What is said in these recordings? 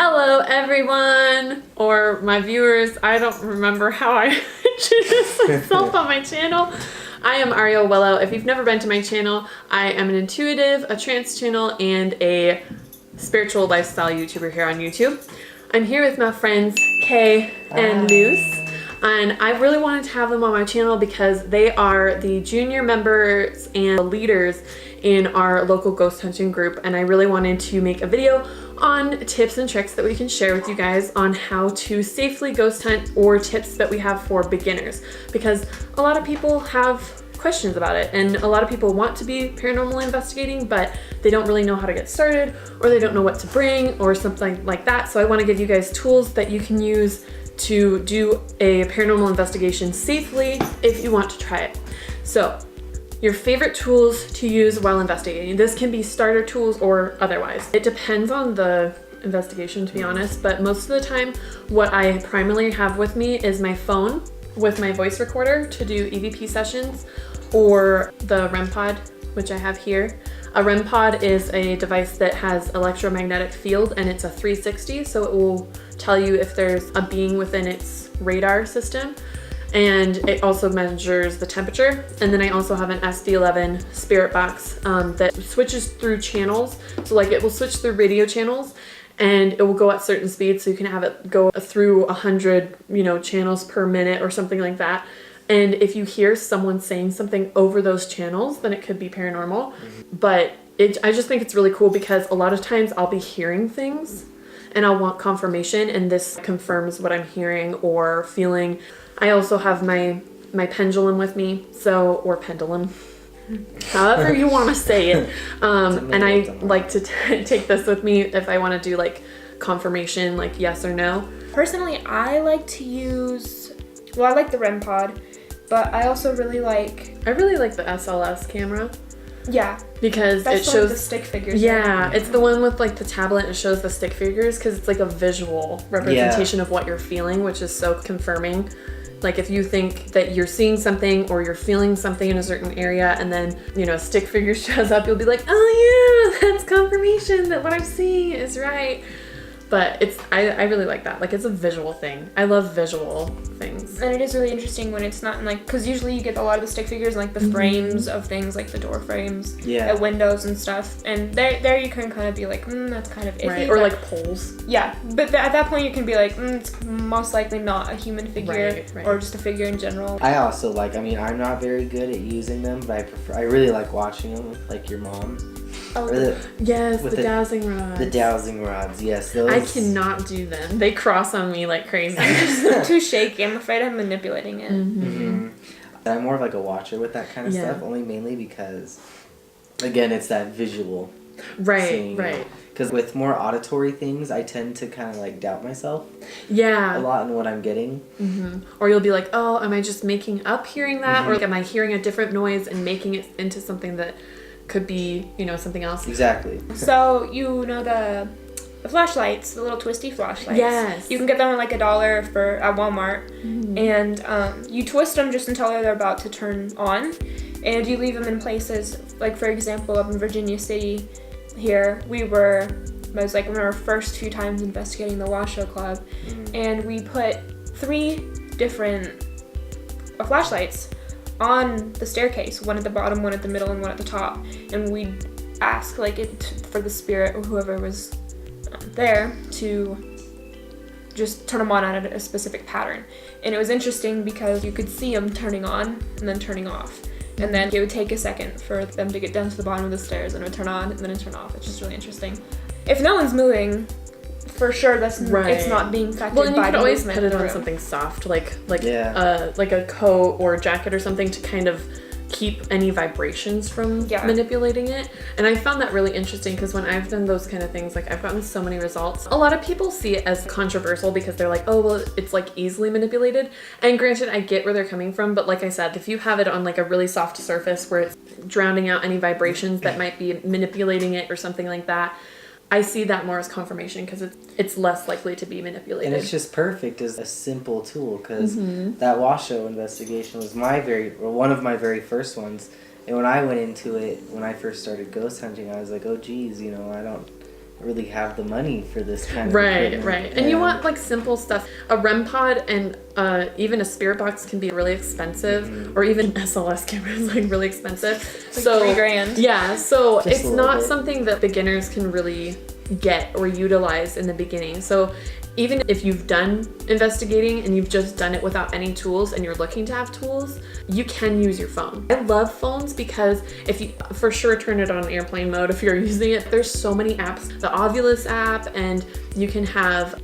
Hello everyone, or my viewers. I don't remember how I introduced myself on my channel. I am Ariel Willow. If you've never been to my channel, I am an intuitive, a trance channel, and a spiritual lifestyle YouTuber here on YouTube. I'm here with my friends Kay and Luce, and I really wanted to have them on my channel because they are the junior members and leaders in our local ghost hunting group, and I really wanted to make a video on tips and tricks that we can share with you guys on how to safely ghost hunt, or tips that we have for beginners, because a lot of people have questions about it and a lot of people want to be paranormal investigating, but they don't really know how to get started, or they don't know what to bring or something like that. So I want to give you guys tools that you can use to do a paranormal investigation safely if you want to try it. So your favorite tools to use while investigating. This can be starter tools or otherwise. It depends on the investigation, to be honest, but most of the time what I primarily have with me is my phone with my voice recorder to do EVP sessions, or the REM pod, which I have here. A REM pod is a device that has electromagnetic field, and it's a 360, so it will tell you if there's a being within its radar system. And it also measures the temperature. And then I also have an SD11 spirit box that switches through channels. So like it will switch through radio channels, and it will go at certain speeds, so you can have it go through 100 channels per minute or something like that. And if you hear someone saying something over those channels, then it could be paranormal. But I just think it's really cool because a lot of times I'll be hearing things and I'll want confirmation, and this confirms what I'm hearing or feeling. I also have my pendulum with me, or pendulum, however you want to say it. And I like to take this with me if I want to do like confirmation, like yes or no. Personally, I like to use, I like the REM pod, but I also really like the SLS camera. Yeah. Because that's it shows the stick figures. Yeah, right? It's the one with like the tablet and it shows the stick figures, because it's like a visual representation of what you're feeling, which is so confirming. Like if you think that you're seeing something or you're feeling something in a certain area, and then, a stick figure shows up, you'll be like, oh yeah, that's confirmation that what I'm seeing is right. But I really like that. Like, it's a visual thing. I love visual things. And it is really interesting when it's not in because usually you get a lot of the stick figures in the frames of things, like the door frames at windows and stuff. And there you can kind of be like, that's kind of iffy. Right, or like poles. Yeah, but at that point you can be like, it's most likely not a human figure, right. Or just a figure in general. I also I'm not very good at using them, but I really like watching them with like your mom. Oh, yes, the dowsing rods. The dowsing rods, yes. Those. I cannot do them. They cross on me like crazy. I'm too shaky. I'm afraid I'm manipulating it. I'm more of like a watcher with that kind of stuff, only mainly because, again, it's that visual. Right. Because with more auditory things, I tend to kind of like doubt myself. Yeah. A lot in what I'm getting. Or you'll be like, oh, am I just making up hearing that? Or am I hearing a different noise and making it into something that could be, something else. Exactly. So, the flashlights, the little twisty flashlights. Yes. You can get them for $1 at Walmart. And you twist them just until they're about to turn on. And you leave them in places, like for example, up in Virginia City here, it was like one of our first few times investigating the Washoe Club. And we put 3 different flashlights on the staircase, one at the bottom, one at the middle, and one at the top, and we'd ask for the spirit or whoever was there to just turn them on at a specific pattern. And it was interesting because you could see them turning on and then turning off, and then it would take a second for them to get down to the bottom of the stairs, and it would turn on and then it would turn off. It's just really interesting. If no one's moving, for sure it's not being affected by the movement. Well, and you could always put it on something soft, like a coat or a jacket or something, to kind of keep any vibrations from manipulating it. And I found that really interesting because when I've done those kind of things, I've gotten so many results. A lot of people see it as controversial because they're like, oh, well, it's easily manipulated. And granted, I get where they're coming from, but like I said, if you have it on a really soft surface where it's drowning out any vibrations that might be manipulating it or something like that, I see that more as confirmation because it's less likely to be manipulated. And it's just perfect as a simple tool, because that Washoe investigation was one of my very first ones. And when I went into it, when I first started ghost hunting, I was like, oh geez, I don't really have the money for this kind of Right. equipment. And you want like simple stuff. A REM pod and even a spirit box can be really expensive, or even SLS camera is like really expensive. It's like $3,000. Yeah, so Just it's a not little bit. something that beginners can really get or utilize in the beginning. So even if you've done investigating and you've just done it without any tools and you're looking to have tools, you can use your phone. I love phones because if you for sure turn it on airplane mode if you're using it. There's so many apps. The Ovilus app, and you can have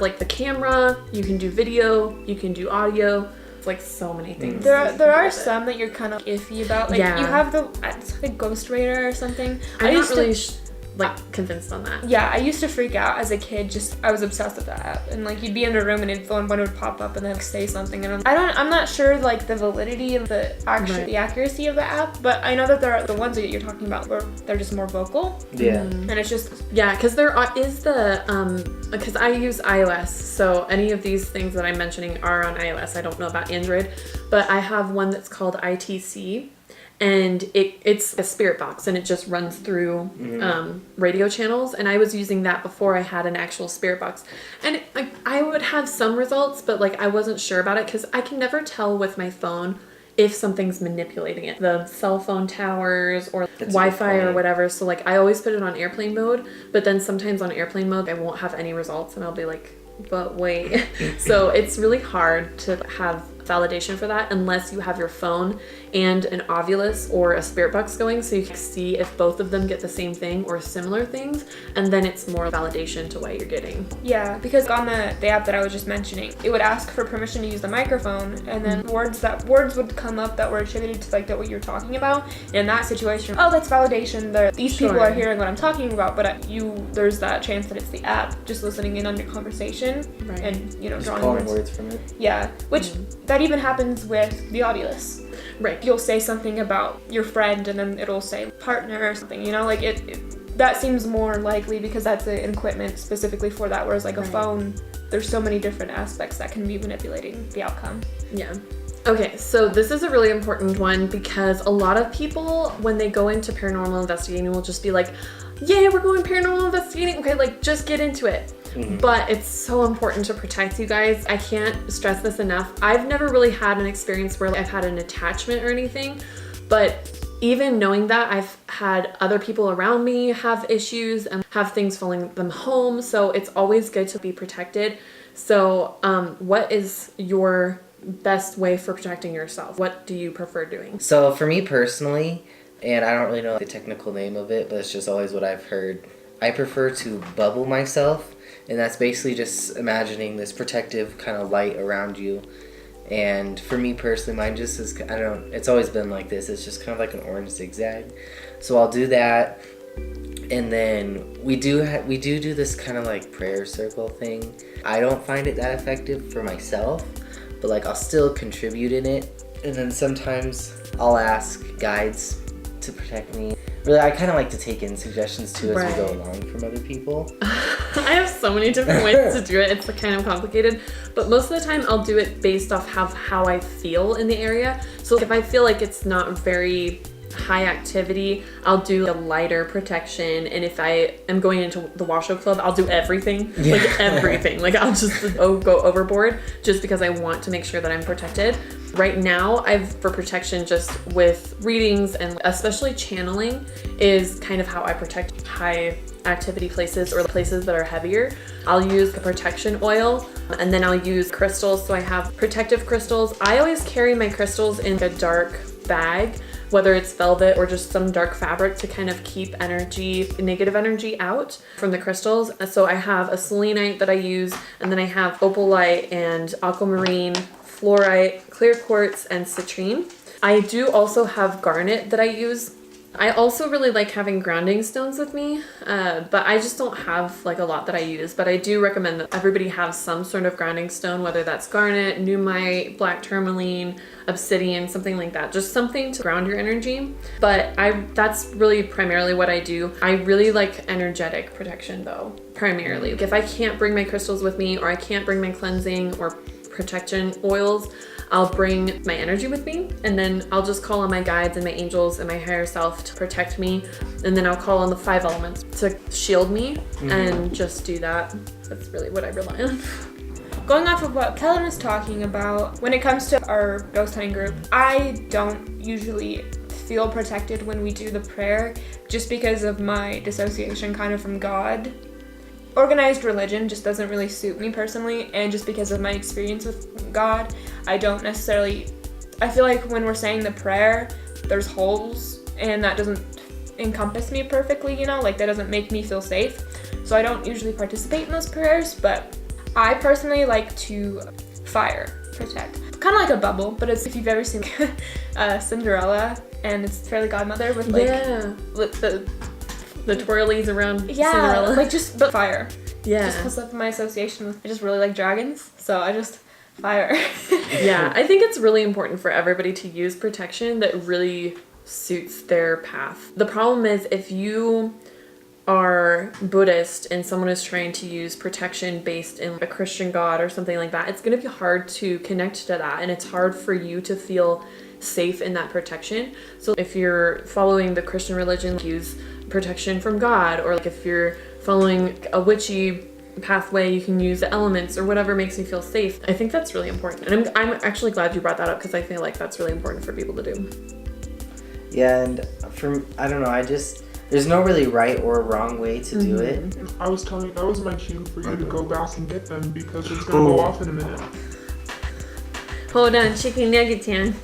like the camera, you can do video, you can do audio. It's like so many things. There are some that you're kind of iffy about. Like, Yeah. you have it's like Ghost Radar or something. I'm not really convinced on that. Yeah, I used to freak out as a kid. I was obsessed with that app, and like you'd be in a room and one would pop up and then say something, and I'm not sure like the validity of the accuracy of the app, but I know that there are the ones that you're talking about where they're just more vocal. Yeah. And it's just because there is the because I use iOS, so any of these things that I'm mentioning are on iOS. I don't know about Android, but I have one that's called ITC. And it's a spirit box, and it just runs through radio channels. And I was using that before I had an actual spirit box, and I would have some results, but like I wasn't sure about it because I can never tell with my phone if something's manipulating it, the cell phone towers or Wi-Fi or whatever. So like I always put it on airplane mode, but then sometimes on airplane mode I won't have any results, and I'll be like, but wait. So it's really hard to have validation for that unless you have your phone and an Ovilus or a spirit box going, so you can see if both of them get the same thing or similar things, and then it's more validation to what you're getting. Yeah, because on the app that I was just mentioning, it would ask for permission to use the microphone, and then words would come up that were attributed to like what you're talking about. And in that situation, oh, that's validation. These people are hearing what I'm talking about, but there's that chance that it's the app just listening in on your conversation, and Just drawing calling words from it. Yeah, which that even happens with the Ovilus. Right. You'll say something about your friend, and then it'll say partner or something. Like that seems more likely because that's an equipment specifically for that. Whereas like a phone, there's so many different aspects that can be manipulating the outcome. Yeah. Okay, so this is a really important one because a lot of people, when they go into paranormal investigating, will just be like, yay, we're going paranormal investigating. Okay, like just get into it. But it's so important to protect you guys. I can't stress this enough. I've never really had an experience where I've had an attachment or anything, but even knowing that, I've had other people around me have issues and have things following them home. So it's always good to be protected. So what is your best way for protecting yourself? What do you prefer doing? So for me personally, and I don't really know the technical name of it, but it's just always what I've heard, I prefer to bubble myself. And that's basically just imagining this protective kind of light around you. And for me personally, mine just is, it's always been like this. It's just kind of like an orange zigzag. So I'll do that. And then we do this kind of like prayer circle thing. I don't find it that effective for myself, but like I'll still contribute in it. And then sometimes I'll ask guides to protect me. Really, I kind of like to take in suggestions too as we go along from other people. I have so many different ways to do it. It's kind of complicated, but most of the time I'll do it based off how I feel in the area. So if I feel like it's not very high activity, I'll do a lighter protection. And if I am going into the Washoe Club, I'll do everything, like everything. Like I'll just go overboard just because I want to make sure that I'm protected. Right now, for protection, just with readings and especially channeling is kind of how I protect high activity places or places that are heavier. I'll use the protection oil, and then I'll use crystals. So I have protective crystals. I always carry my crystals in a dark bag, whether it's velvet or just some dark fabric to kind of keep negative energy out from the crystals. So I have a selenite that I use, and then I have opalite and aquamarine, fluorite, clear quartz, and citrine. I do also have garnet that I use. I also really like having grounding stones with me, but I just don't have like a lot that I use. But I do recommend that everybody have some sort of grounding stone, whether that's garnet, numite, black tourmaline, obsidian, something like that. Just something to ground your energy. But that's really primarily what I do. I really like energetic protection though, primarily. If I can't bring my crystals with me, or I can't bring my cleansing or protection oils, I'll bring my energy with me, and then I'll just call on my guides and my angels and my higher self to protect me, and then I'll call on the 5 elements to shield me and just do that. That's really what I rely on. Going off of what Kellen was talking about, when it comes to our ghost hunting group, I don't usually feel protected when we do the prayer just because of my dissociation kind of from God. Organized religion just doesn't really suit me personally, and just because of my experience with God, I don't necessarily, I feel like when we're saying the prayer, there's holes, and that doesn't encompass me perfectly, you know, like that doesn't make me feel safe. So I don't usually participate in those prayers, but I personally like to fire protect. Kind of like a bubble, but it's, if you've ever seen Cinderella and it's Fairy Godmother with like the twirlies around Cinderella. Like just but fire. Yeah. Just because of my association with, I just really like dragons, so I just fire. Yeah, I think it's really important for everybody to use protection that really suits their path. The problem is if you are Buddhist and someone is trying to use protection based in a Christian God or something like that, it's going to be hard to connect to that, and it's hard for you to feel safe in that protection. So if you're following the Christian religion, use protection from God, or like if you're following a witchy pathway, you can use the elements or whatever makes you feel safe. I think that's really important, and I'm actually glad you brought that up because I feel like that's really important for people to do. Yeah, and I don't know, there's no really right or wrong way to do it. I was telling you, that was my cue for you to go back and get them because it's gonna go off in a minute. Hold on, chicken nuggets, Tan.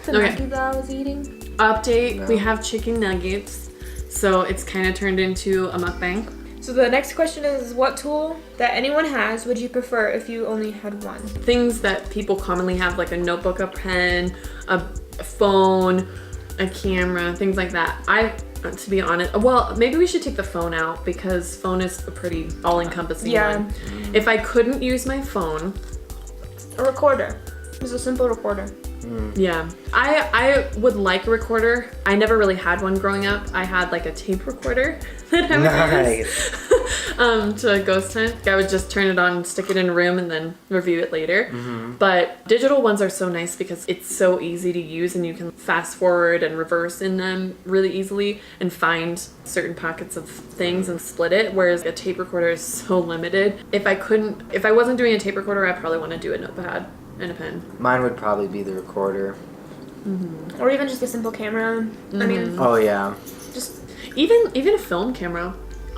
The nugget that I was eating. Update, we have chicken nuggets. So it's kind of turned into a mukbang. So the next question is, what tool that anyone has would you prefer if you only had one? Things that people commonly have, like a notebook, a pen, a phone, a camera, things like that. To be honest, well, maybe we should take the phone out because phone is a pretty all-encompassing one. If I couldn't use my phone, a recorder. Just a simple recorder. Yeah, I would like a recorder. I never really had one growing up. I had like a tape recorder that I would use to ghost hunt. I would just turn it on and stick it in a room and then review it later. But digital ones are so nice because it's so easy to use and you can fast forward and reverse in them really easily and find certain pockets of things and split it, whereas a tape recorder is so limited. If I wasn't doing a tape recorder, I'd probably want to do a notepad and a pen. Mine would probably be the recorder. Or even just a simple camera. I mean, oh yeah, just even a film camera.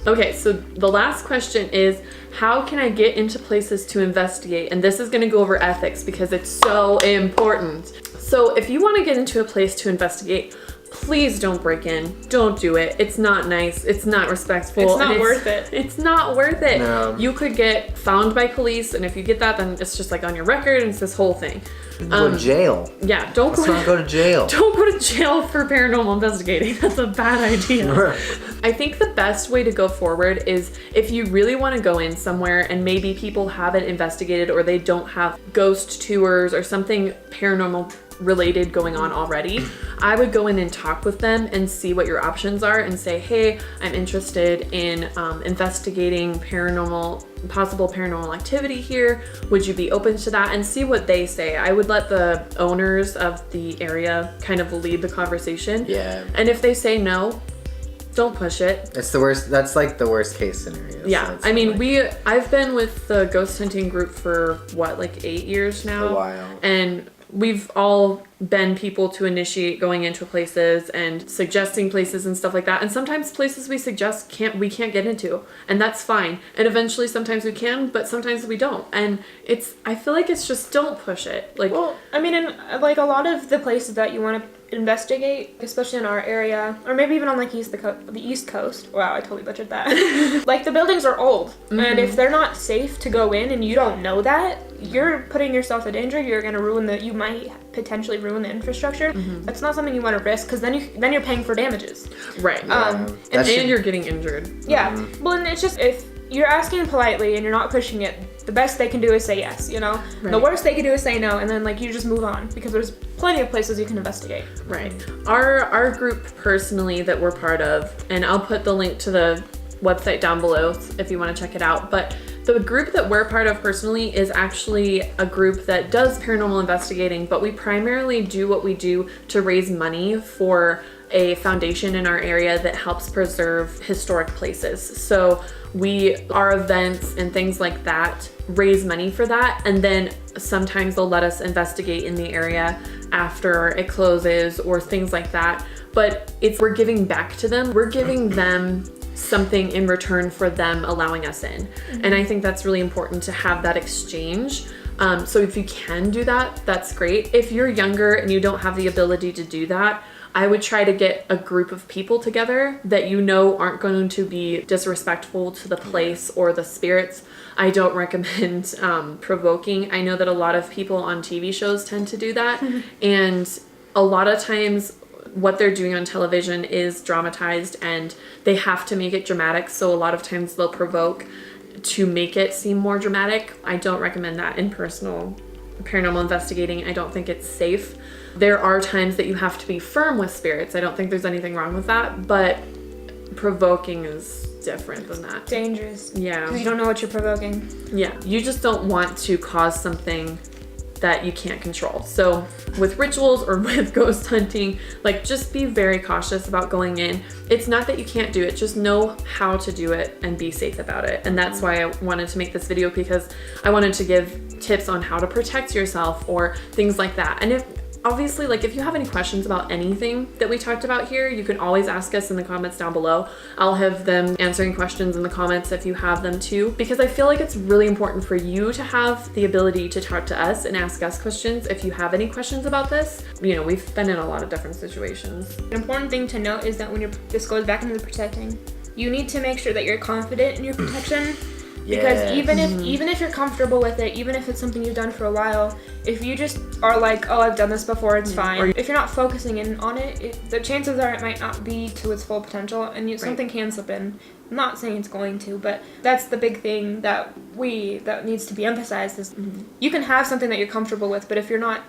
Okay, so the last question is, how can I get into places to investigate? And this is going to go over ethics because it's so important. So if you want to get into a place to investigate, please don't break in. Don't do it. It's not nice. It's not respectful. It's not worth it. It's not worth it. No. You could get found by police, and if you get that, then it's just like on your record, and it's this whole thing. Go to jail. Yeah, Let's not go to jail. Don't go to jail for paranormal investigating. That's a bad idea. I think the best way to go forward is if you really want to go in somewhere and maybe people haven't investigated or they don't have ghost tours or something paranormal related going on already, I would go in and talk with them and see what your options are and say, hey, I'm interested in investigating possible paranormal activity here. Would you be open to that? And see what they say. I would let the owners of the area kind of lead the conversation. Yeah. And if they say no, don't push it. It's the worst. That's like the worst case scenario. Yeah. So I mean, I've been with the ghost hunting group for like 8 years now. A while. And we've all been people to initiate going into places and suggesting places and stuff like that. And sometimes places we suggest we can't get into, and that's fine. And eventually sometimes we can, but sometimes we don't. And I feel like it's just, don't push it. Like, well, I mean, in like a lot of the places that you want to investigate, especially in our area, or maybe even on like the East Coast. Wow, I totally butchered that. Like the buildings are old, and if they're not safe to go in and you don't know that, you're putting yourself in danger. You're going to you might potentially ruin the infrastructure. That's not something you want to risk because then you're paying for damages. Right. And you're getting injured. Yeah. Well, and it's just, if you're asking politely and you're not pushing it, the best they can do is say yes, you know? Right. The worst they can do is say no, and then like you just move on because there's plenty of places you can investigate. Right. Our group personally that we're part of, and I'll put the link to the website down below if you want to check it out, but The group that we're part of personally is actually a group that does paranormal investigating, but we primarily do what we do to raise money for a foundation in our area that helps preserve historic places. So our events and things like that raise money for that, and then sometimes they'll let us investigate in the area after it closes or things like that. But we're giving back to them. We're giving them something in return for them allowing us in. And I think that's really important to have that exchange. So if you can do that, that's great. If you're younger and you don't have the ability to do that, I would try to get a group of people together that you know aren't going to be disrespectful to the place or the spirits. I don't recommend provoking. I know that a lot of people on TV shows tend to do that. And a lot of times what they're doing on television is dramatized and they have to make it dramatic. So a lot of times they'll provoke to make it seem more dramatic. I don't recommend that in personal paranormal investigating. I don't think it's safe. There are times that you have to be firm with spirits. I don't think there's anything wrong with that, but provoking is different than that. Dangerous. Yeah. Because you don't know what you're provoking. Yeah. You just don't want to cause something that you can't control. So with rituals or with ghost hunting, like just be very cautious about going in. It's not that you can't do it, just know how to do it and be safe about it. And that's why I wanted to make this video, because I wanted to give tips on how to protect yourself or things like that. And obviously, like if you have any questions about anything that we talked about here, you can always ask us in the comments down below. I'll have them answering questions in the comments if you have them too, because I feel like it's really important for you to have the ability to talk to us and ask us questions if you have any questions about this. You know, we've been in a lot of different situations. An important thing to note is that when this goes back into the protecting, you need to make sure that you're confident in your protection. Because even if you're comfortable with it, even if it's something you've done for a while, if you just are like, oh, I've done this before, it's fine. Or if you're not focusing in on it, the chances are it might not be to its full potential, and something can slip in. I'm not saying it's going to, but that's the big thing that needs to be emphasized is you can have something that you're comfortable with, but if you're not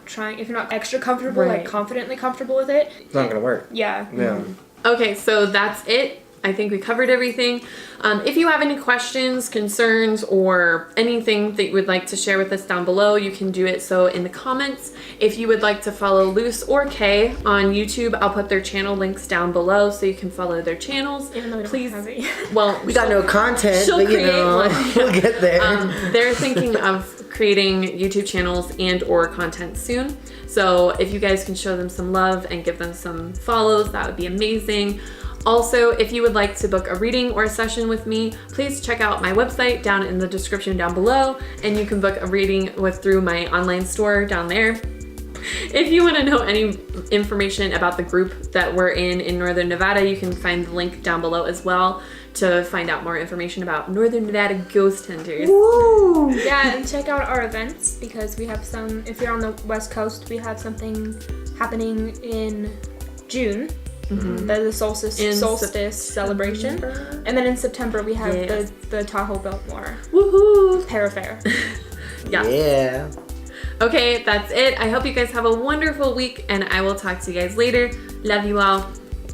extra comfortable, like confidently comfortable with it, it's not gonna work. Yeah. Okay, so that's it. I think we covered everything. If you have any questions, concerns, or anything that you would like to share with us down below, you can do it so in the comments. If you would like to follow Luce or Kay on YouTube, I'll put their channel links down below so you can follow their channels. Even though please. Well, we got no content, but you know, we'll get there. They're thinking of creating YouTube channels and or content soon. So if you guys can show them some love and give them some follows, that would be amazing. Also, if you would like to book a reading or a session with me, please check out my website down in the description down below, and you can book a reading through my online store down there. If you want to know any information about the group that we're in Northern Nevada, you can find the link down below as well to find out more information about Northern Nevada ghost hunters. Woo! Yeah, and check out our events, because we have some, if you're on the West Coast, we have something happening in June. The solstice celebration, and then in September we have the Tahoe Biltmore Parafair. Yeah. Okay, that's it. I hope you guys have a wonderful week, and I will talk to you guys later. Love you all.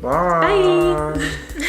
Bye. Bye.